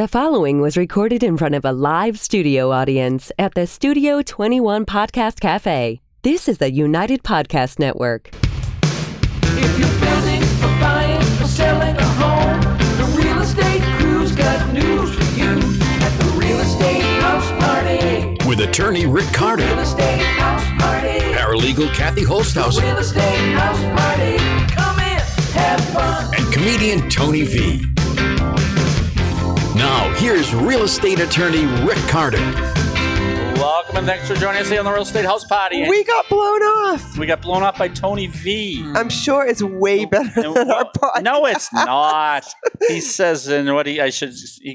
The following was recorded in front of a live studio audience at the Studio 21 Podcast Café. This is the United Podcast Network. If you're building or buying or selling a home, the Real Estate Crew's got news for you at the Real Estate House Party. With attorney Rick Carter, Real Estate House Party. paralegal Kathy Holtshouser, Real Estate House Party. Come in, have fun. and comedian Tony V. Now, here's real estate attorney Rick Carter. Welcome and thanks for joining us here on the Real Estate House Party. We got blown off. We got blown off by Tony V. I'm sure it's way better than our podcast. No, it's not. He says, and what he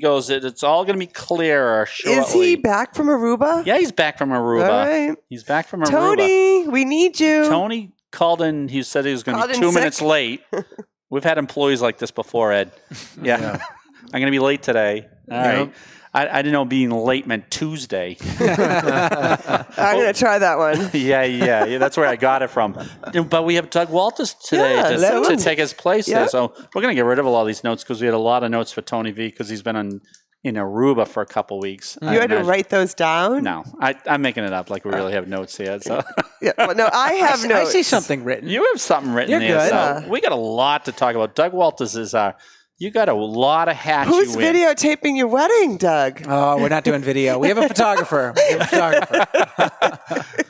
goes, it's all going to be clearer shortly. Is he back from Aruba? Yeah, he's back from Aruba. All right. He's back from Aruba. Tony, we need you. Tony called in. He said he was going to be Called in 2 sick. minutes late. We've had employees like this before, Ed. Yeah. I'm going to be late today. All right. I didn't know being late meant Tuesday. I'm going to try that one. Yeah. That's where I got it from. But we have Doug Walters today to take his place there. So we're going to get rid of all these notes because we had a lot of notes for Tony V because he's been in Aruba for a couple weeks. You had to write those down? No, I'm making it up like we really have notes here. So Yeah, well, no, I have notes. I see something written. you have something written You're here. good. So we got a lot to talk about. Doug Walters is you got a lot of hats Who's you win. videotaping your wedding, Doug? Oh, we're not doing video. We have a photographer.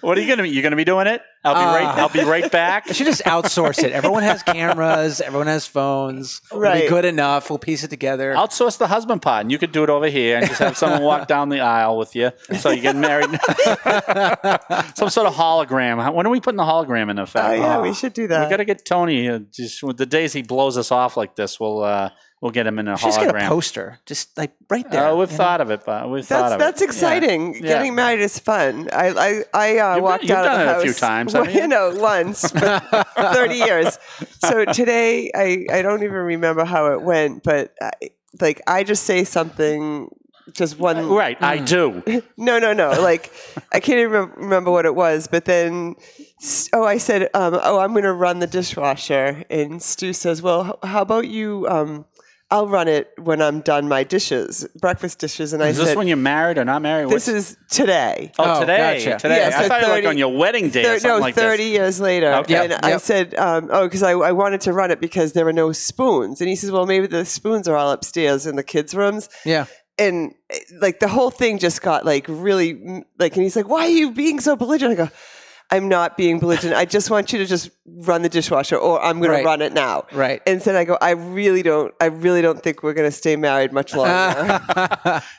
What are you going to be? You're going to be doing it? I'll be right back. I should just outsource it. Everyone has cameras. Everyone has phones. It'll be Right. good enough. We'll piece it together. Outsource the husband part, and you could do it over here and just have someone walk down the aisle with you. So you get married. Some sort of hologram. When are we putting the hologram in effect? Oh, yeah, we should do that. We got to get Tony. Just with the days he blows us off like this, we'll get him in a Just get a hologram. poster. Just like right there. Oh, we've thought of it, but That's exciting. Yeah. Getting married is fun. I walked you've out of done the it house. a few times, Well, haven't you? once, for 30 years. So today, I don't even remember how it went, but I just say something, just one. Right, I do. No. Like, I can't even remember what it was, but then, I said, I'm going to run the dishwasher. And Stu says, well, how about you, I'll run it when I'm done my dishes, breakfast dishes. And I Is said, this when you're married or not married? this is today. Oh, today. Gotcha. Today. Yeah, so I thought you were like 30 on your wedding day or something like 30 this. years later. Okay. And Yep. I said, because I wanted to run it because there were no spoons. And he says, well, maybe the spoons are all upstairs in the kids' rooms. Yeah. And the whole thing just got really and he's like, why are you being so belligerent? I go, I'm not being belligerent. I just want you to just run the dishwasher, or I'm going Right. to run it now. Right. And then I go, I really don't think we're going to stay married much longer.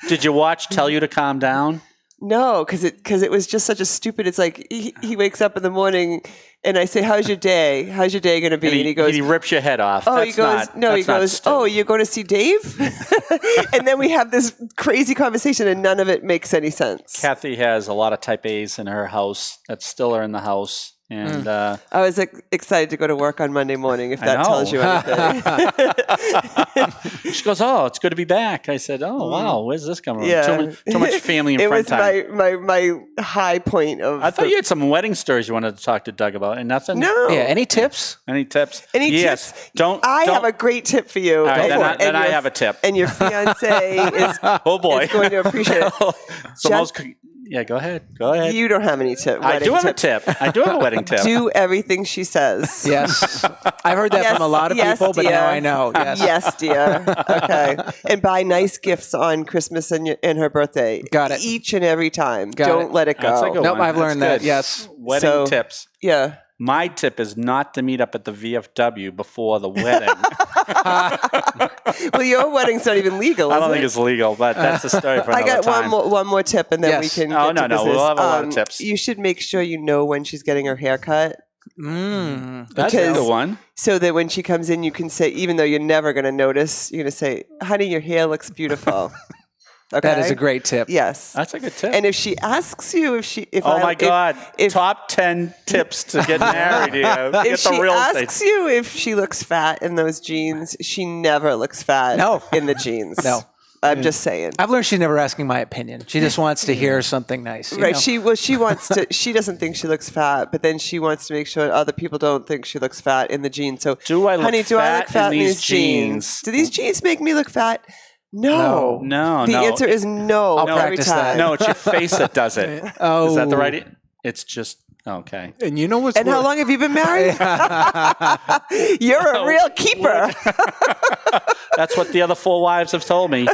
Did you watch Tell You to Calm Down? No, because it was just such a stupid. It's like he wakes up in the morning, and I say, "How's your day? How's your day going to be?" And he goes, he rips your head off. "Oh," he goes, "Oh, you're going to see Dave?" And then we have this crazy conversation, and none of it makes any sense. Kathy has a lot of type A's in her house that still are in the house. And I was excited to go to work on Monday morning, if I that know. tells you anything. she goes, "Oh, it's good to be back." I said, "Oh, wow, where's this coming from?" Yeah. Too much family and It friend was time. my high point of. I thought you had some wedding stories you wanted to talk to Doug about, and nothing. No. Yeah. Any tips? Any tips? Any yes. tips? Don't. I have a great tip for you. All right, and then I your- have a tip. And your fiance is, Oh boy, is going to appreciate it. So yeah, go ahead. You don't have any tip. I do have a tips. tip. I do have a wedding tip. Do everything she says. Yes. I've heard that Yes, from a lot of yes, people, but dear. now I know. Yes. Yes, dear. Okay. And buy nice gifts on Christmas and her birthday. Got it. Each and every time. Got Don't it. let it go. That's a good Nope, one. I've learned That's that. Yes. Wedding So- tips. Yeah. My tip is not to meet up at the VFW before the wedding. Well, your wedding's not even legal. I don't is think it? it's legal, but that's a story for I another got time. one more tip, and then Yes. we can. Oh, get to no, business. we'll have a lot of tips. You should make sure you know when she's getting her hair cut, That's a because- good one. so that when she comes in, you can say, even though you're never going to notice, you're going to say, "Honey, your hair looks beautiful." Okay, That is a great tip. Yes. That's a good tip. And if she asks you Oh my God! if- Top 10 tips to get married here. if Get the she real asks estate. you if she looks fat in those jeans, she never looks fat No. in the jeans. No. I'm just saying. I've learned she's never asking my opinion. She just wants to hear something nice. you Right. know? She wants to. She doesn't think she looks fat, but then she wants to make sure other people don't think she looks fat in the jeans. So, Do I look honey, do I look fat fat in in these these jeans? jeans? Do these jeans make me look fat? No. No. The answer is no. I'll every practice time. that. No, it's your face that does it. Oh. Is that the right? It's just okay. And you know what's And how long have you been married? You're a real keeper. That's what the other 4 wives have told me.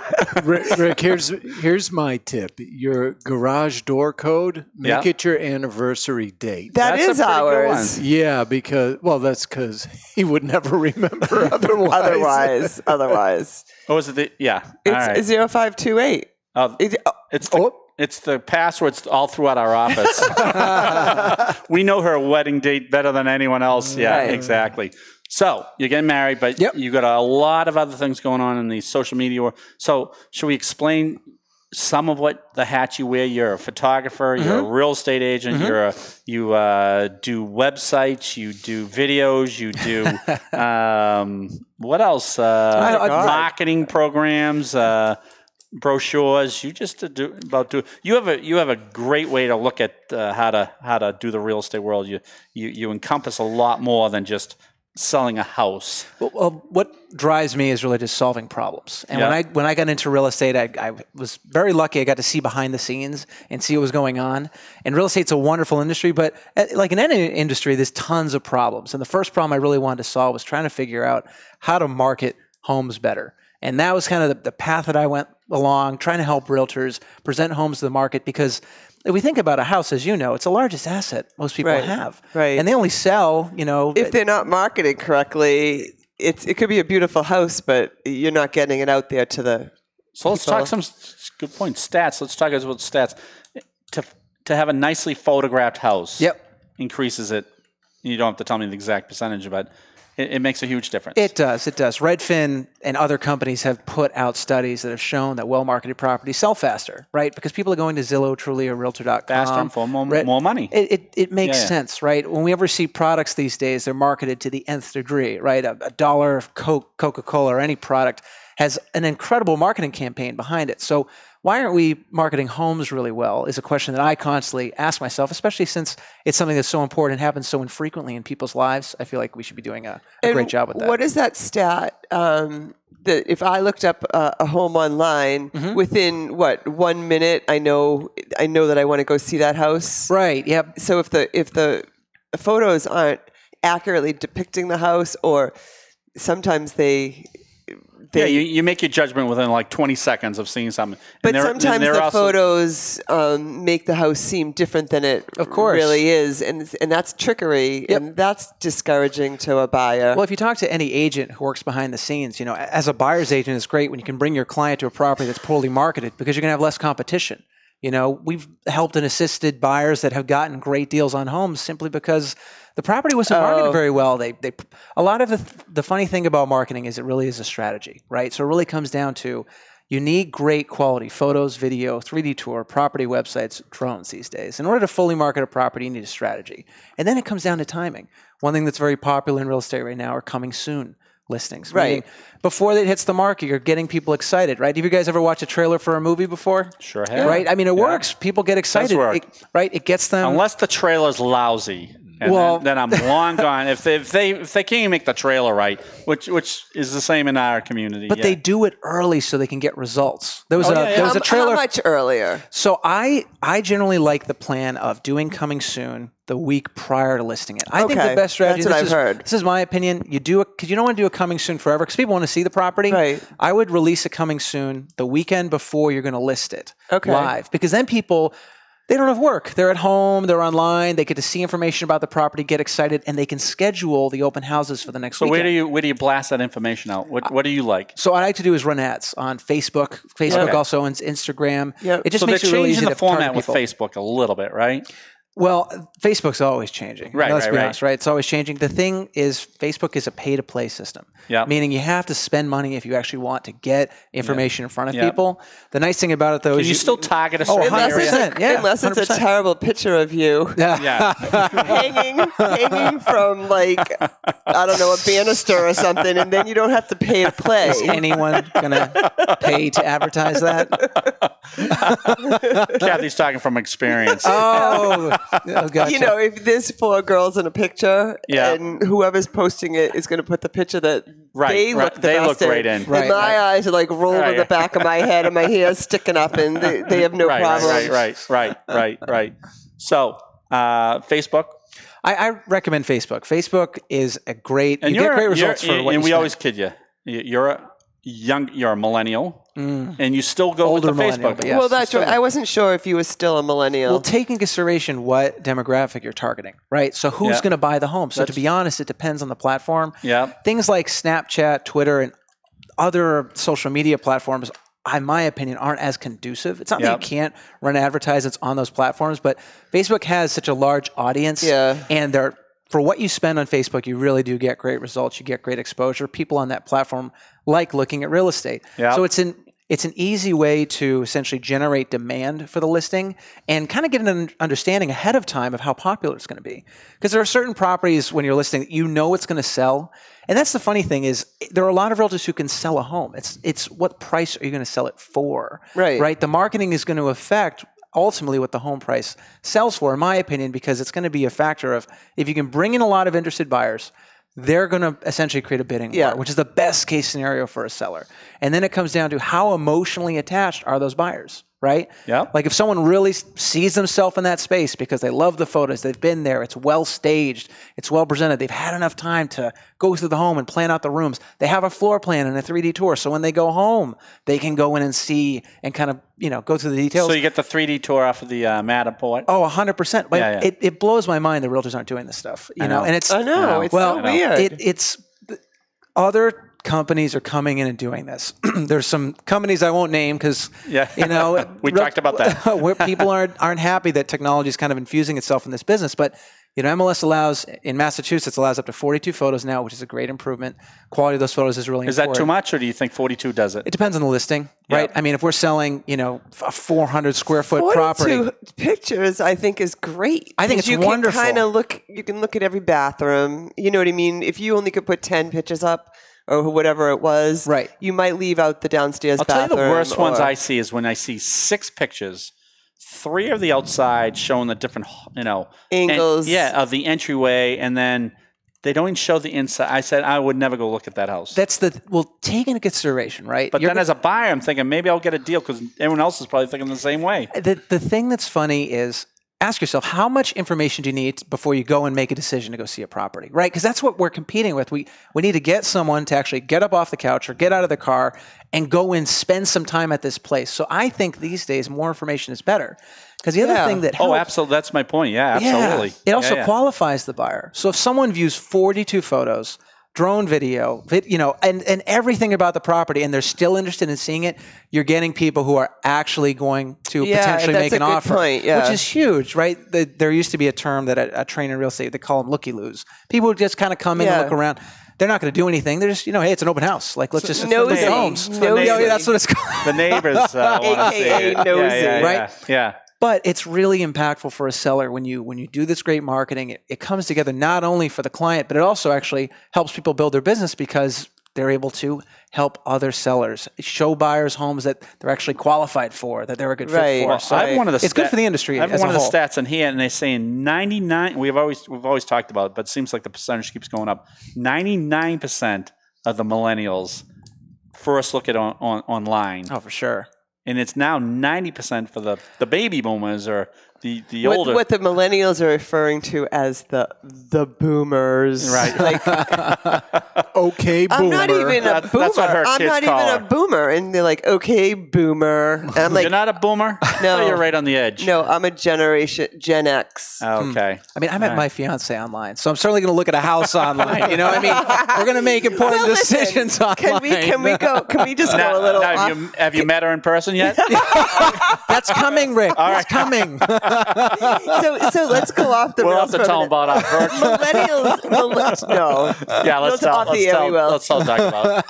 Rick, here's my tip. Your garage door code, make it your anniversary date. That's a pretty good ours. one. Yeah, because he would never remember otherwise. Otherwise. Oh, is it the? Yeah. All right. It's 0528. It's the passwords all throughout our office. We know her wedding date better than anyone else. Yeah, Right. exactly. So you're getting married, but you got a lot of other things going on in the social media. So should we explain some of what the hats you wear? You're a photographer. You're a real estate agent. You do websites. You do videos. You do what else? Marketing programs. Brochures. You just do. You have a great way to look at how to do the real estate world. You encompass a lot more than just selling a house. Well, what drives me is really just solving problems. And when I got into real estate, I was very lucky. I got to see behind the scenes and see what was going on. And real estate's a wonderful industry, but like in any industry, there's tons of problems. And the first problem I really wanted to solve was trying to figure out how to market homes better. And that was kind of the path that I went along, trying to help realtors present homes to the market, because if we think about a house, as you know, it's the largest asset most people have. Right. And they only sell, if they're not marketed correctly, it could be a beautiful house, but you're not getting it out there to the So let's talk some good points. Stats. Let's talk about stats. To have a nicely photographed house increases it. You don't have to tell me the exact percentage, but it makes a huge difference. It does. Redfin and other companies have put out studies that have shown that well-marketed properties sell faster, right? Because people are going to Zillow, Trulia, or Realtor.com. Faster and for more money. It makes sense, right? When we ever see products these days, they're marketed to the nth degree, right? A dollar of Coca-Cola or any product has an incredible marketing campaign behind it. So why aren't we marketing homes really well is a question that I constantly ask myself, especially since it's something that's so important and happens so infrequently in people's lives. I feel like we should be doing a great job with that. What is that stat? That if I looked up a home online, within 1 minute, I know that I want to go see that house. Right. Yep. So if the photos aren't accurately depicting the house, or sometimes you make your judgment within like 20 seconds of seeing something. But sometimes the photos make the house seem different than it really is, and that's trickery, and that's discouraging to a buyer. Well, if you talk to any agent who works behind the scenes, as a buyer's agent, it's great when you can bring your client to a property that's poorly marketed because you're going to have less competition. We've helped and assisted buyers that have gotten great deals on homes simply because the property wasn't marketed very well. A lot of the funny thing about marketing is it really is a strategy, right? So it really comes down to you need great quality photos, video, 3D tour, property websites, drones these days. In order to fully market a property, you need a strategy. And then it comes down to timing. One thing that's very popular in real estate right now are coming soon listings. Right. Meaning before it hits the market, you're getting people excited, right? Have you guys ever watched a trailer for a movie before? Sure have. Right? I mean, it works. People get excited. It gets them. Unless the trailer's lousy. And then I'm long gone. If they can't even make the trailer right, which is the same in our community. But they do it early so they can get results. There was a trailer. How much earlier? So I generally like the plan of doing coming soon the week prior to listing it. I think the best strategy. That's what I've heard. This is my opinion. You do it because you don't want to do a coming soon forever because people want to see the property. Right. I would release a coming soon the weekend before you're going to list it live, because then people. They don't have work. They're at home. They're online. They get to see information about the property, get excited, and they can schedule the open houses for the next weekend. So where do you blast that information out? What do you like? So what I like to do is run ads on Facebook. Also on Instagram. Yep. It just so makes they're it really changing easy the to format target with people. Facebook a little bit, right? Well, Facebook's always changing. Right, Let's be right. honest, right? It's always changing. The thing is, Facebook is a pay-to-play system. Yeah. Meaning you have to spend money if you actually want to get information in front of people. The nice thing about it, though, is you still target a certain area. 100%. Yeah, Unless it's a 100%. terrible picture of you Yeah. hanging from I don't know, a banister or something, and then you don't have to pay to play. Is anyone going to pay to advertise that? Kathy's talking from experience. Oh, gotcha. You know, if there's 4 girls in a picture, Yeah. and whoever's posting it is going to put the picture that they look the they best look great in. And my eyes are like rolled in the back of my head, and my hair's sticking up, and they have no problem. Right. So, Facebook. I recommend Facebook. Facebook is a great. And you get great results for what and you we spend. always kid you. You're a millennial, and you still go Older with the millennial, Facebook. but yes. Well, that's right. I wasn't sure if you were still a millennial. Well, take in consideration what demographic you're targeting, right? So who's going to buy the home? So to be honest, it depends on the platform. Yeah. Things like Snapchat, Twitter, and other social media platforms, in my opinion, aren't as conducive. It's not that you can't run advertisements on those platforms, but Facebook has such a large audience, and for what you spend on Facebook, you really do get great results. You get great exposure. People on that platform like looking at real estate. Yeah. So it's an easy way to essentially generate demand for the listing and kind of get an understanding ahead of time of how popular it's going to be. Because there are certain properties when you're listing, you know it's going to sell. And that's the funny thing is there are a lot of realtors who can sell a home. It's what price are you going to sell it for? Right. The marketing is going to affect ultimately what the home price sells for, in my opinion, because it's going to be a factor of if you can bring in a lot of interested buyers, they're going to essentially create a bidding war, which is the best case scenario for a seller. And then it comes down to how emotionally attached are those buyers, right? Yeah. Like if someone really sees themselves in that space because they love the photos, they've been there, it's well staged, it's well presented, they've had enough time to go through the home and plan out the rooms. They have a floor plan and a 3D tour. So when they go home, they can go in and see and kind of, go through the details. So you get the 3D tour off of the Matterport? Oh, 100%. But it blows my mind that realtors aren't doing this stuff, know? And it's so weird. It's other companies are coming in and doing this. There's some companies I won't name because we talked about that. Where people aren't happy that technology is kind of infusing itself in this business. But MLS allows in Massachusetts allows up to 42 photos now, which is a great improvement. Quality of those photos is really important. Is that too much, or do you think 42 does it? It depends on the listing, right? I mean, if we're selling, a 400 square foot property, 42 pictures, I think is great. I think it's wonderful. You can look at every bathroom. You know what I mean? If you only could put 10 pictures up, or whatever it was, you might leave out the downstairs bathroom. I'll tell you the worst ones I see is when I see 6 pictures, 3 of the outside showing the different, angles. Of the entryway, and then they don't even show the inside. I said I would never go look at that house. Take into consideration, right? But then as a buyer, I'm thinking maybe I'll get a deal because everyone else is probably thinking the same way. The thing that's funny is ask yourself, how much information do you need before you go and make a decision to go see a property, right? Because that's what we're competing with. We need to get someone to actually get up off the couch or get out of the car and go and spend some time at this place. So I think these days more information is better. Because the other thing that helps... Oh, absolutely. That's my point. Yeah, absolutely. It also qualifies the buyer. So if someone views 42 photos, drone video, and everything about the property, and they're still interested in seeing it, you're getting people who are actually going to potentially make an offer, which is huge, right? There used to be a term that a trainer in real estate, they call them looky-loos. People who just kind of come in and look around. They're not going to do anything. They're just, hey, it's an open house. Like, let's just look at homes. That's what it's called. The neighbors want to see it. Nosy. Right? Yeah. But it's really impactful for a seller when you do this great marketing. It comes together not only for the client, but it also actually helps people build their business because they're able to help other sellers show buyers homes that they're actually qualified for, that they're a good fit for. Well, so I have one of the it's good for the industry. I have one of the stats in here, and they're saying 99. We've always talked about it, but it seems like the percentage keeps going up. 99% of the millennials first look at online. Oh, for sure. And it's now 90% for the baby boomers or the older. What the millennials are referring to as the boomers. Right. Okay, boomer. I'm not even a boomer. That's what her I'm kids not call even her. a boomer. And they're like, okay, boomer. And I'm like, you're not a boomer? No. You're right on the edge. No, I'm a Gen X. Okay. I mean, I met my fiance online, so I'm certainly going to look at a house online. You know what I mean? We're going to make important decisions online. Can we just go a little off? Have you met her in person yet? That's coming, Rick. All right. That's coming. So let's go off the We'll rails have to for a tell them minute. about our virtual. No. Yeah, let's all talk about it.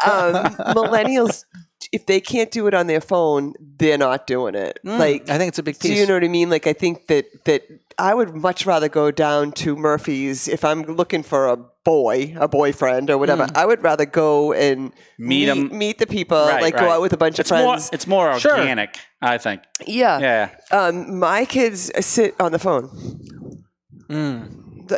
Millennials, if they can't do it on their phone, they're not doing it. I think it's a big piece. Do you know what I mean? Like, I think that I would much rather go down to Murphy's if I'm looking for a boyfriend or whatever. I would rather go and meet the people, go out with a bunch of friends. It's more organic, I think. Yeah. My kids sit on the phone.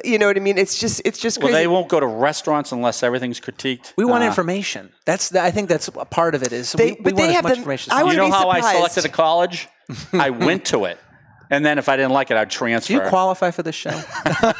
You know what I mean? It's just crazy. Well, they won't go to restaurants unless everything's critiqued. We want information. I think that's a part of it. Is we want as much information as possible. You know how I selected a college? I went to it. And then if I didn't like it, I'd transfer. Do you qualify for this show? Because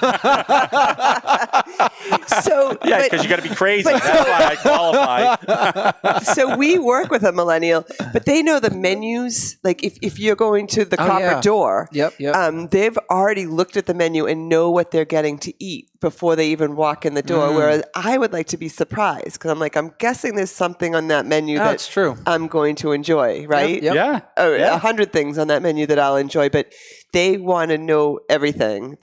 you got to be crazy. That's why I qualify. So we work with a millennial, but they know the menus. Like if you're going to the copper door, they've already looked at the menu and know what they're getting to eat before they even walk in the door. Whereas I would like to be surprised because I'm guessing there's something on that menu that's true. I'm going to enjoy, right? Yep. 100 things on that menu that I'll enjoy, but they want to know everything.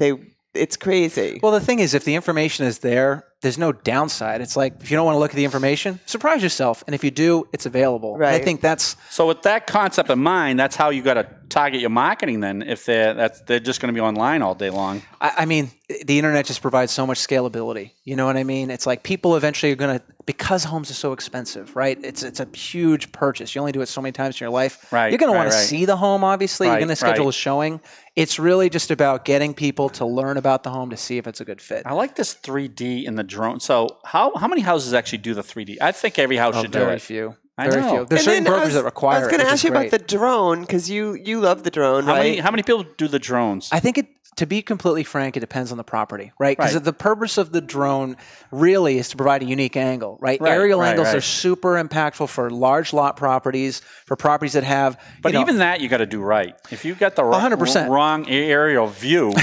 It's crazy. Well, the thing is, if the information is there, there's no downside. It's like, if you don't want to look at the information, surprise yourself. And if you do, it's available. Right. I think that's... So with that concept in mind, that's how you got to target your marketing then, if they're just going to be online all day long. I mean, the internet just provides so much scalability. You know what I mean? It's like people eventually are going to, because homes are so expensive, right? It's a huge purchase. You only do it so many times in your life. Right. You're going to want to see the home, obviously. Right, You're going to schedule a showing. It's really just about getting people to learn about the home to see if it's a good fit. I like this 3D in the drone. So how many houses actually do the 3D? I think every house should do it. Very few. I know. There's certain brokers that require it. I was going to ask you about the drone because you love the drone, right? How many people do the drones? I think to be completely frank, it depends on the property, right? Because the purpose of the drone really is to provide a unique angle, right? Aerial angles are super impactful for large lot properties, for properties that have... But even that you got to do right. If you got the wrong aerial view,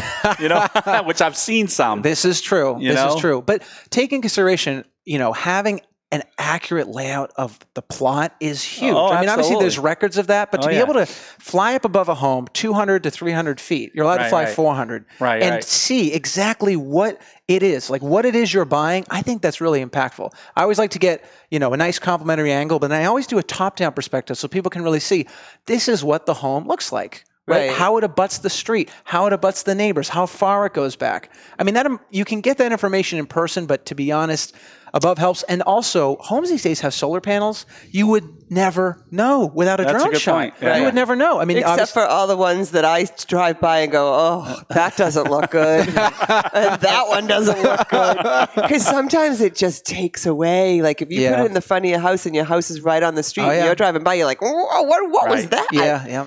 which I've seen some. This is true. This is true. But take in consideration, having an accurate layout of the plot is huge. I mean, obviously there's records of that, but to be able to fly up above a home 200 to 300 feet, you're allowed to fly 400 and see exactly what it is, like what it is you're buying. I think that's really impactful. I always like to get, a nice complementary angle, but then I always do a top-down perspective so people can really see this is what the home looks like. Right? How it abuts the street, how it abuts the neighbors, how far it goes back. I mean, you can get that information in person, but to be honest, above helps. And also, homes these days have solar panels. You would never know without a drone shot. You would never know. I mean, except for all the ones that I drive by and go, oh, that doesn't look good. And that one doesn't look good. Because sometimes it just takes away. Like if you put it in the front of your house and your house is right on the street, and you're driving by, you're like, oh, what was that? Yeah.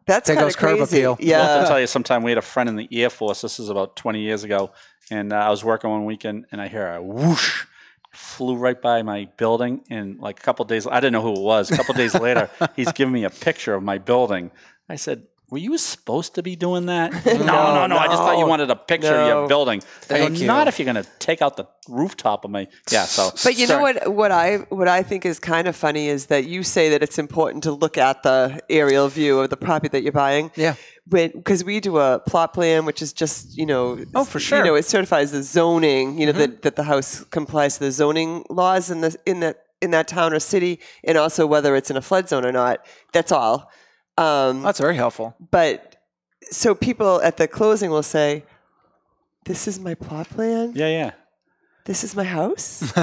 That's kind of crazy. Curb appeal. Yeah. I'll have to tell you, sometime we had a friend in the Air Force. This is about 20 years ago. And I was working one weekend and I hear a whoosh, flew right by my building. And like a couple of days, I didn't know who it was. A couple of days later, he's giving me a picture of my building. I said, were you supposed to be doing that? No. I just thought you wanted a picture of your building. Not if you're going to take out the rooftop of my... Yeah, so... But you know what I think is kind of funny is that you say that it's important to look at the aerial view of the property that you're buying. Yeah. Because we do a plot plan, which is just, Oh, for sure. It certifies the zoning, that the house complies to the zoning laws in that town or city, and also whether it's in a flood zone or not. That's all. That's very helpful. But so people at the closing will say, this is my plot plan. Yeah. This is my house.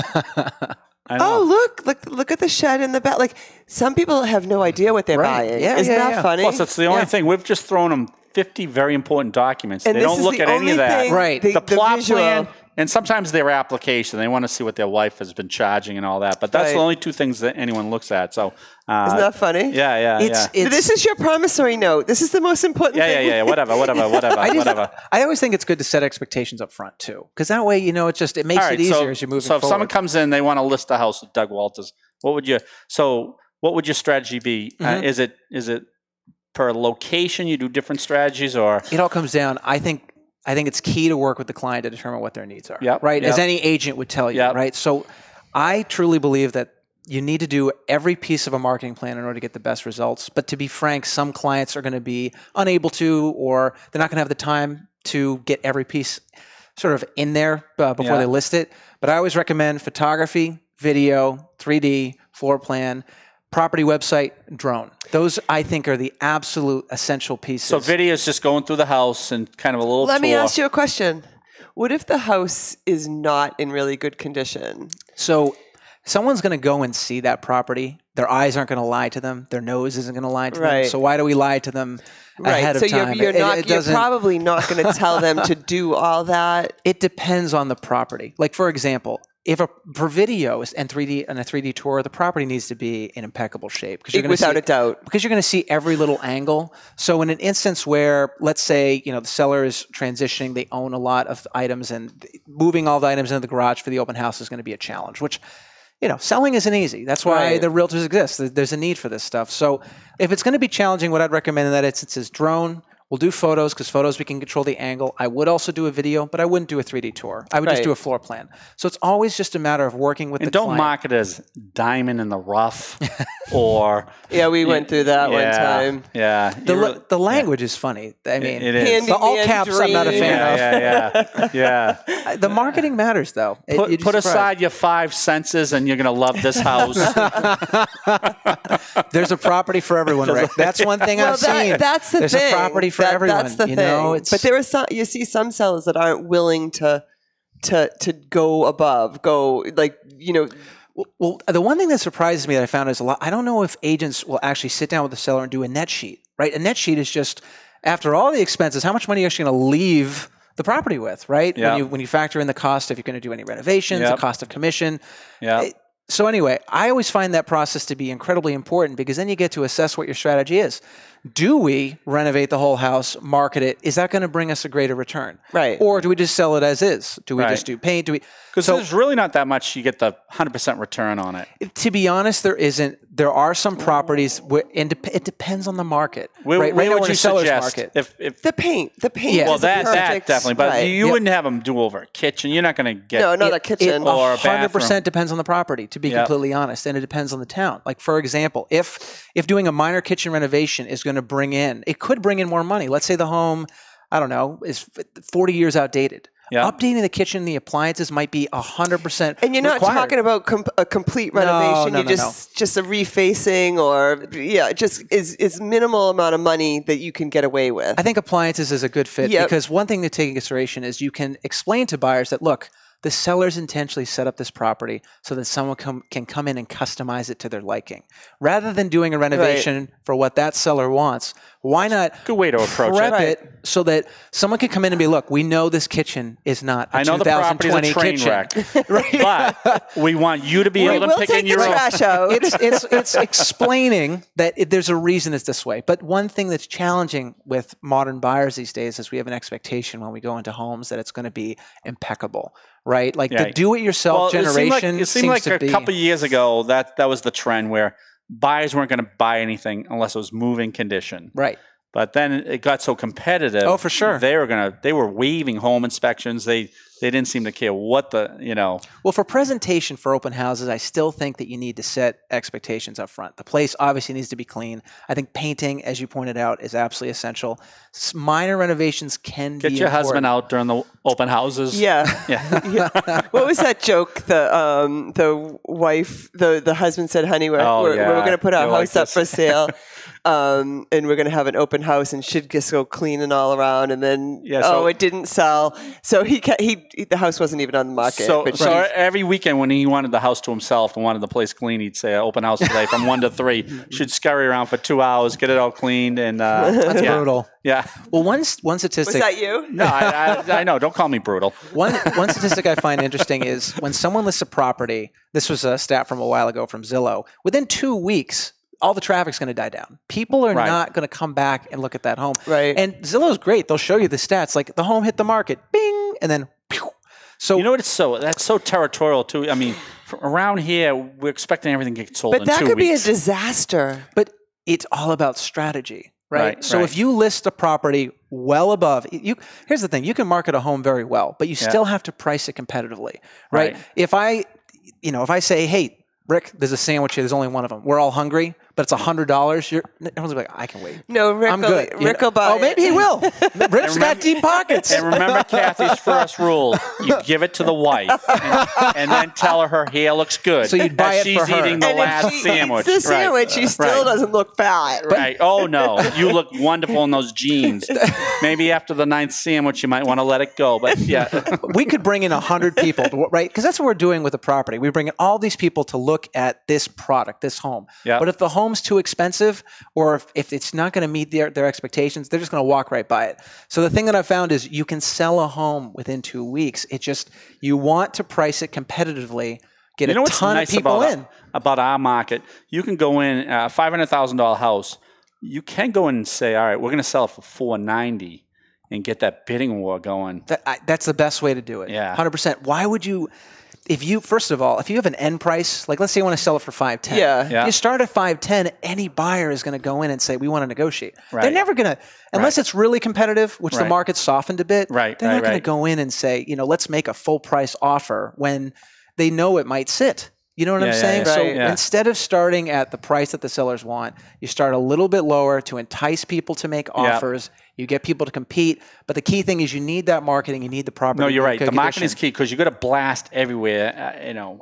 Oh, look at the shed in the back. Like some people have no idea what they're buying. Isn't that funny? Plus, it's the only thing. We've just thrown them 50 very important documents. And they don't look at any of that. Right. The plot visual plan. And sometimes their application, they want to see what their wife has been charging and all that. But that's the only two things that anyone looks at. So isn't that funny? Yeah. This is your promissory note. This is the most important thing. Yeah. Whatever. I always think it's good to set expectations up front too, because that way, it makes it easier as you move forward. So if someone comes in, they want to list a house with Doug Walters. What would your strategy be? Is it per location? You do different strategies, or it all comes down. I think it's key to work with the client to determine what their needs are. Right? As any agent would tell you, right? So I truly believe that you need to do every piece of a marketing plan in order to get the best results. But to be frank, some clients are going to be unable to, or they're not going to have the time to get every piece sort of in there before they list it. But I always recommend photography, video, 3D, floor plan, property website, drone. Those, I think, are the absolute essential pieces. So video is just going through the house and kind of a little Let tour. me ask you a question. What if the house is not in really good condition? So someone's going to go and see that property. Their eyes aren't going to lie to them. Their nose isn't going to lie to them. So why do we lie to them ahead of time? You're probably not going to tell them to do all that. It depends on the property. Like, for example, for video and 3D tour, the property needs to be in impeccable shape. Without a doubt. Because you're going to see every little angle. So in an instance where, let's say, the seller is transitioning, they own a lot of items, and moving all the items into the garage for the open house is going to be a challenge, which, selling isn't easy. That's why the realtors exist. There's a need for this stuff. So if it's going to be challenging, what I'd recommend in that instance is drone. We'll do photos because photos we can control the angle. I would also do a video, but I wouldn't do a 3D tour. I would just do a floor plan. So it's always just a matter of working with the client. And don't market it as diamond in the rough or... Yeah, we went through that one time. Yeah. The language is funny. I mean, it is. The all caps I'm not a fan of. Yeah. The marketing matters, though. Put aside your 5 senses and you're going to love this house. There's a property for everyone, Rick. That's one thing I've seen. That's the thing. There's a property for everyone. That's the thing. But there are some. You see some sellers that aren't willing to go above. Well, the one thing that surprises me that I found is I don't know if agents will actually sit down with the seller and do a net sheet. Right? A net sheet is just after all the expenses, how much money are you actually going to leave the property with? Right? Yeah. When you factor in the cost if you're going to do any renovations, the cost of commission. Yeah. So anyway, I always find that process to be incredibly important because then you get to assess what your strategy is. Do we renovate the whole house, market it? Is that going to bring us a greater return? Right. Or do we just sell it as is? Do we just do paint? Because there's really not that much you get the 100% return on it. To be honest, there isn't. There are some properties where it depends on the market. Where would you suggest? Market. If the paint. Yeah. Well, that definitely. But you wouldn't have them do over a kitchen. You're not going to get not a kitchen or a bathroom. 100% depends on the property. To be completely honest, and it depends on the town. Like for example, if doing a minor kitchen renovation is going to bring in, it could bring in more money. Let's say the home, I don't know, is 40 years outdated. Yeah. Updating the kitchen, the appliances might be 100%. And you're not required. talking about a complete renovation. No, just a refacing, or just is minimal amount of money that you can get away with. I think appliances is a good fit because one thing to take into consideration is you can explain to buyers that look, the sellers intentionally set up this property so that someone can come in and customize it to their liking. Rather than doing a renovation for what that seller wants, why not good way to approach prep it so that someone can come in and be, look, we know this kitchen is not a 2020 kitchen. But we want you to be able to pick in your own. Trash out. It's explaining that there's a reason it's this way. But one thing that's challenging with modern buyers these days is we have an expectation when we go into homes that it's going to be impeccable. Right? Like the do-it-yourself generation. It seemed like a couple of years ago that was the trend where buyers weren't going to buy anything unless it was moving condition. Right. But then it got so competitive. Oh, for sure. They were waiving home inspections. They didn't seem to care what Well, for presentation for open houses, I still think that you need to set expectations up front. The place obviously needs to be clean. I think painting, as you pointed out, is absolutely essential. Minor renovations can be Get your important. husband out during the open houses. Yeah. What was that joke? The wife, the husband said, honey, we're going to put our house up for sale. And we're going to have an open house, and she'd just go cleaning all around, and then it didn't sell. So the house wasn't even on the market. So every weekend when he wanted the house to himself and wanted the place clean, he'd say, "Open house today from 1 to 3." She'd scurry around for 2 hours, get it all cleaned, and that's brutal. Yeah. Well, one statistic. Was that you? No, I know. Don't call me brutal. One statistic I find interesting is when someone lists a property. This was a stat from a while ago from Zillow. Within 2 weeks, all the traffic's going to die down. People are not going to come back and look at that home. Right. And Zillow's great. They'll show you the stats. Like the home hit the market, bing, and then pew. So you know what? That's so territorial too. I mean, around here, we're expecting everything to get sold in 2 weeks. But that could be a disaster. But it's all about strategy, right? So if you list a property well above, here's the thing: you can market a home very well, but you still have to price it competitively, right? If I say, hey, Rick, there's a sandwich here. There's only one of them. We're all hungry, but it's $100, everyone's like, I can wait. No, Rick, I'm good. Rick will buy Oh, maybe he will. Rick's got deep pockets. And remember Kathy's first rule: you give it to the wife, and then tell her hair looks good. So you'd buy as it for she's her. eating the And last if she sandwich. eats the sandwich, she still doesn't look fat. Right. Oh no, you look wonderful in those jeans. Maybe after the 9th sandwich, you might want to let it go. But yeah, We could bring in 100 people, right? Because that's what we're doing with the property. We bring in all these people to look at this product, this home. Yeah. But if the home's too expensive, or if it's not going to meet their expectations, they're just going to walk right by it. So the thing that I found is you can sell a home within 2 weeks. It just, you want to price it competitively, get you know a what's ton nice of people in. about our market? You can go in a $500,000 house. You can go in and say, all right, we're going to sell it for $490 and get that bidding war going. That's the best way to do it. Yeah. 100%. Why would you, first of all, if you have an end price, like let's say you want to sell it for $510. Yeah. If you start at $510, any buyer is going to go in and say, we want to negotiate. Right. They're never going to, unless it's really competitive, which the Right. market's softened a bit, Right, they're not right, going to right. go in and say, let's make a full price offer when they know it might sit. You know what I'm Yeah, saying? yeah, So right. Yeah. instead of starting at the price that the sellers want, you start a little bit lower to entice people to make offers. You get people to compete. But the key thing is you need that marketing. You need the property. No, you're in right. good The marketing is condition. key because you got to blast everywhere.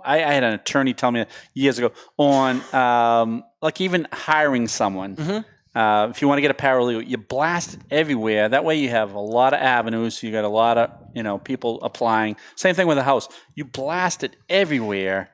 I had an attorney tell me years ago on like even hiring someone. Mm-hmm. If you want to get a paralegal, you blast it everywhere. That way you have a lot of avenues. You got a lot of people applying. Same thing with a house. You blast it everywhere,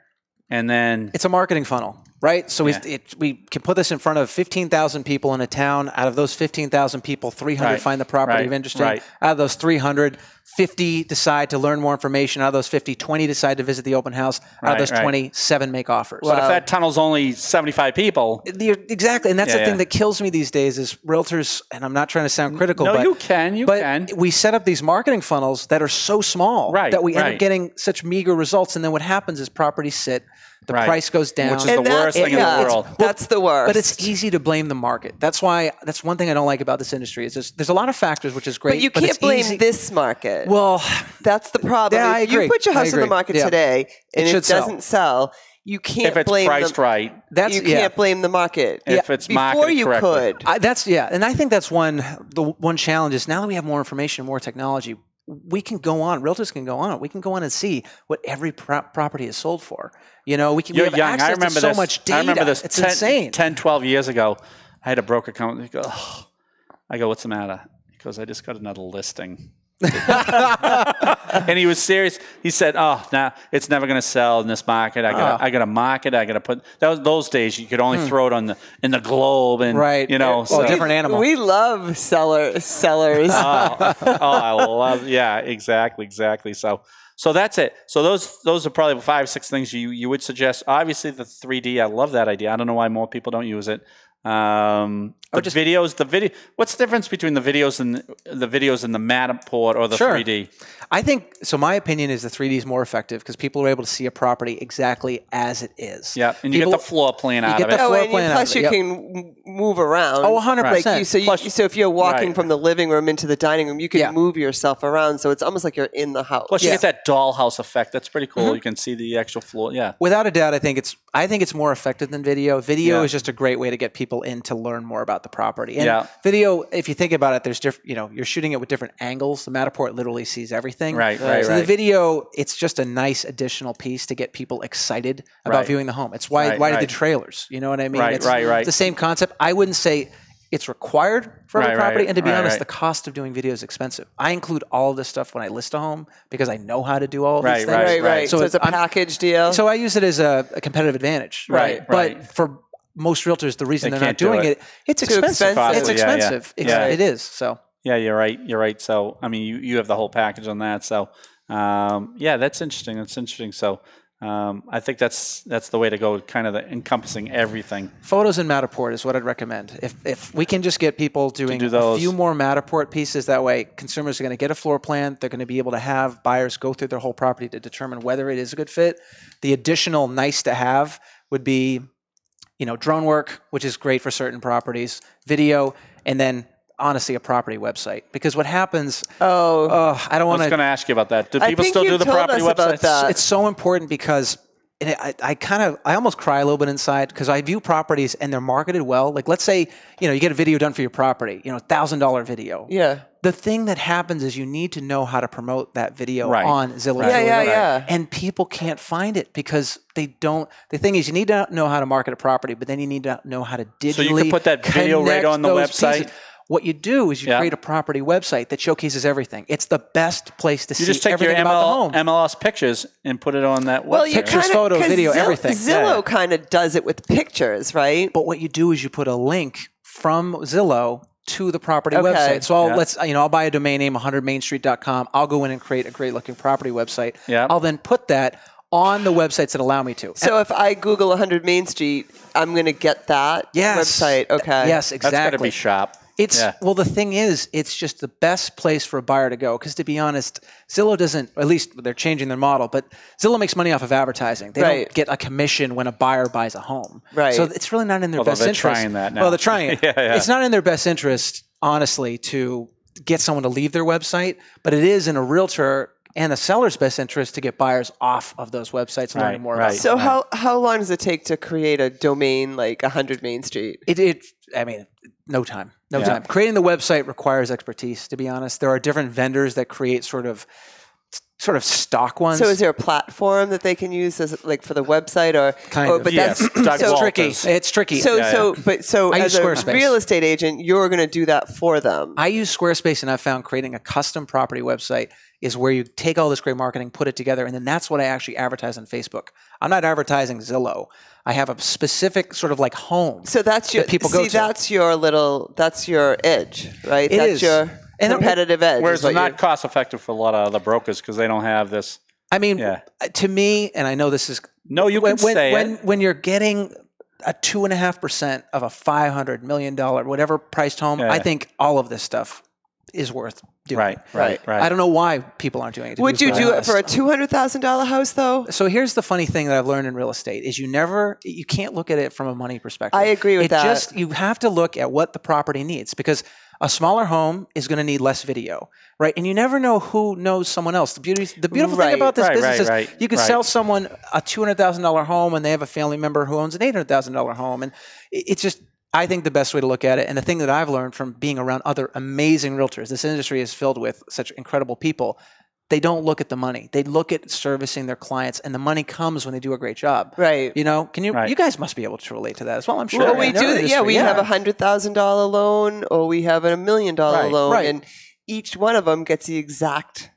and then It's a marketing funnel, right? So we can put this in front of 15,000 people in a town. Out of those 15,000 people, 300 Right, find the property right, of interesting. right. Out of those 300, 50 decide to learn more information. Out of those 50, 20 decide to visit the open house. Out of Right, those right. 20, 7 make offers. but if that tunnel's only 75 people, Exactly, and that's Yeah, the thing yeah. that kills me these days is realtors, and I'm not trying to sound critical, no, but you can. but we set up these marketing funnels that are so small Right, that we end right. up getting such meager results, and then what happens is properties sit, the Right. price goes down, Which is the worst thing in the world. That's the worst. but it's easy to blame the market. That's one thing I don't like about this industry is there's a lot of factors, which is great. But you it's can't blame easy. this market. Well, That's the problem. Yeah, I If you agree. put your I house on the agree. market Yeah. today and should it doesn't sell, you can't if it's blame priced right, that's you can't blame the market. If it's before marketed you correctly. could. and I think that's the one challenge is now that we have more information, more technology, we can go on. Realtors can go on. We can go on and see what every property is sold for. We You're have young. access I remember to so this. much data. I remember this It's insane. 10, 12 years ago. I had a broker come. He goes, I go, what's the matter? He goes, I just got another listing. And he was serious. He said, "Oh, now it's never going to sell in this market. I got to market. I got to put." That was those days. You could only throw it in the Globe, and Right. Well, different animal. We love sellers. I love. Yeah, exactly. So that's it. So those are probably 5, 6 things you would suggest. Obviously, the 3D. I love that idea. I don't know why more people don't use it. Videos. What's the difference between the videos and the Matterport or the Sure. 3D? I think so. My opinion is the 3D is more effective because people are able to see a property exactly as it is. Yeah, and you get the floor plan out get of the it. floor And plan out plus, of it, you yep. can move around. Oh, 100%. Like so if you're walking Right. from the living room into the dining room, you can Yeah. move yourself around. So it's almost like you're in the house. Plus, you Yeah. get that dollhouse effect. That's pretty cool. Mm-hmm. You can see the actual floor. Yeah. Without a doubt, I think it's more effective than video. Video Yeah. is just a great way to get people in to learn more about the property. And Yeah. video, if you think about it, there's different. You're shooting it with different angles. The Matterport literally sees everything. Right. So the video, it's just a nice additional piece to get people excited about Right. viewing the home. It's why Right, did right. the trailers? You know what I mean? Right, It's right. It's the same concept. I wouldn't say it's required for every Right, property. right, And to be right, honest, right. the cost of doing video is expensive. I include all of this stuff when I list a home because I know how to do all of these Right, things. Right. So it's a I'm- package deal. So I use it as a competitive advantage. Right, But right. for most realtors, the reason They they're not can't do doing it. it's Too expensive. expensive. It's Yeah, yeah. expensive. Yeah. It is. So Yeah, you're right. So, I mean, you have the whole package on that. So, that's interesting. So, I think that's the way to go, kind of encompassing everything. photos in Matterport is what I'd recommend. If we can just get people doing do a those. few more Matterport pieces, that way consumers are going to get a floor plan. They're going to be able to have buyers go through their whole property to determine whether it is a good fit. The additional nice to have would be, drone work, which is great for certain properties, video, and then honestly a property website. Because what happens, I don't I want was to. going to ask you about that. Do I people think still you do the told property us about websites? that. It's so important because and I almost cry a little bit inside because I view properties and they're marketed well. Like, let's say, you get a video done for your property, $1,000 video. Yeah. The thing that happens is you need to know how to promote that video Right. on Zillow. Yeah. And people can't find it because they don't. The thing is, you need to know how to market a property, but then you need to know how to digitally. So you can put that video right connect on the those website? pieces. What you do is you create a property website that showcases everything. It's the best place to You see just take your everything about the home. MLS pictures and put it on that website. Well, you Pictures, kinda, photo, 'cause video, everything. Zillow kind of does it with pictures, right? But what you do is you put a link from Zillow to the property Okay. website. So I'll buy a domain name, 100mainstreet.com. I'll go in and create a great looking property website. Yeah. I'll then put that on the websites that allow me to. So if I Google 100 Main Street, I'm going to get that website. Okay. Yes, That's got to exactly. be sharp. Well, the thing is, it's just the best place for a buyer to go. Because to be honest, Zillow doesn't, at least they're changing their model, but Zillow makes money off of advertising. They don't get a commission when a buyer buys a home. Right. So it's really not in their Although best they're interest. trying that now. Well, they're trying it. Yeah. It's not in their best interest, honestly, to get someone to leave their website, but it is in a realtor and the seller's best interest to get buyers off of those websites and learning more about So them. how long does it take to create a domain like 100 Main Street? No time. Creating the website requires expertise, to be honest. There are different vendors that create sort of stock ones. So is there a platform that they can use as like for the website or Kind of. But Yes. that's Doug so Walters. It's tricky. So I as use a Squarespace. real estate agent, you're going to do that for them. I use Squarespace, and I've found creating a custom property website is where you take all this great marketing, put it together, and then that's what I actually advertise on Facebook. I'm not advertising Zillow. I have a specific sort of like home. So that's your that people go to. that's your edge, right? It that's is. your And competitive edge. Whereas is what it's not you're- cost effective for a lot of other brokers because they don't have this. I mean, Yeah. to me, and I know this is No, you can say it. when you're getting a 2.5% of a $500 million whatever priced home, Yeah. I think all of this stuff is worth doing. Right. I don't know why people aren't doing it. to Would be you do it honest. for a $200,000 house though? So here's the funny thing that I've learned in real estate is you can't look at it from a money perspective. I agree with that. You have to look at what the property needs because a smaller home is going to need less video, right? And you never know who knows someone else. The beautiful thing about this business is you can sell someone a $200,000 home and they have a family member who owns an $800,000 home. And it's just, I think the best way to look at it, and the thing that I've learned from being around other amazing realtors, this industry is filled with such incredible people. They don't look at the money. They look at servicing their clients, and the money comes when they do a great job. Right. Can you? Right. You guys must be able to relate to that as well. I'm sure. Well, we in our do. industry, We have a $100,000 loan, or we have a $1 million loan, Right. and each one of them gets the exact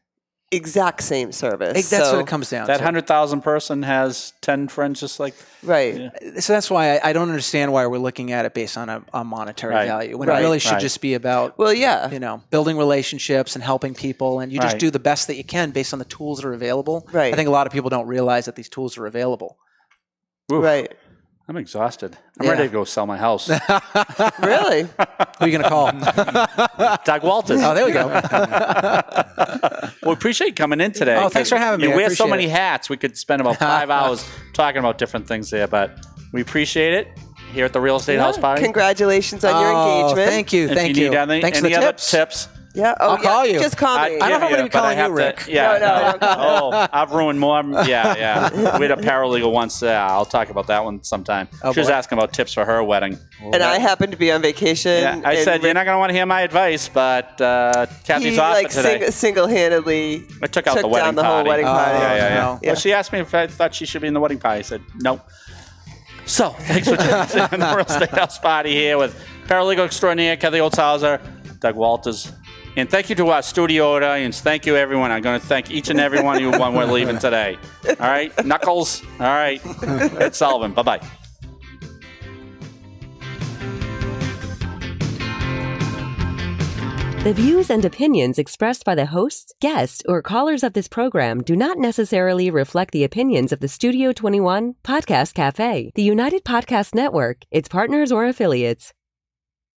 same service. That's so, what it comes down That to. 100,000 person has 10 friends just like. right. So that's why I don't understand why we're looking at it based on a monetary Right. value when Right. it really should Right. just be about Well, yeah. building relationships and helping people, and you just Right. do the best that you can based on the tools that are available. Right. I think a lot of people don't realize that these tools are available. Oof, Right. I'm exhaused. I'm Yeah. ready to go sell my house. Really? Who are you going to call? Doug Walters. Oh, there we go. We appreciate you coming in today. Oh, thanks for having me. You I wear so appreciate many it. hats. We could spend about 5 hours talking about different things there, but we appreciate it here at the Real Estate House Party. Congratulations on your Oh, engagement. thank you. If Thank you you. need any, Thanks for any the other tips. tips, Yeah. I'll call you. Just call me. I don't know if I'm gonna be but I calling you have to- Rick. Yeah. No. Oh, I've ruined more. Yeah. We had a paralegal once. I'll talk about that one sometime. Oh, she was boy. asking about tips for her wedding. And I happened to be on vacation. Yeah, I said, you're not going to want to hear my advice, but Kathy's he off like for today. single-handedly I took out the wedding down the whole party. wedding Oh, party. Yeah. no. Yeah. Well, she asked me if I thought she should be in the wedding party. I said, no. So, thanks for joining us in the Real Estate House Party here with Paralegal Extraordinaire, Kathy Holtshouser, Doug Walters. And thank you to our studio audience. Thank you, everyone. I'm going to thank each and every one of you when we're leaving today. All right? Knuckles. All right. Ed Sullivan. Bye-bye. The views and opinions expressed by the hosts, guests, or callers of this program do not necessarily reflect the opinions of the Studio 21 Podcast Café, the United Podcast Network, its partners, or affiliates.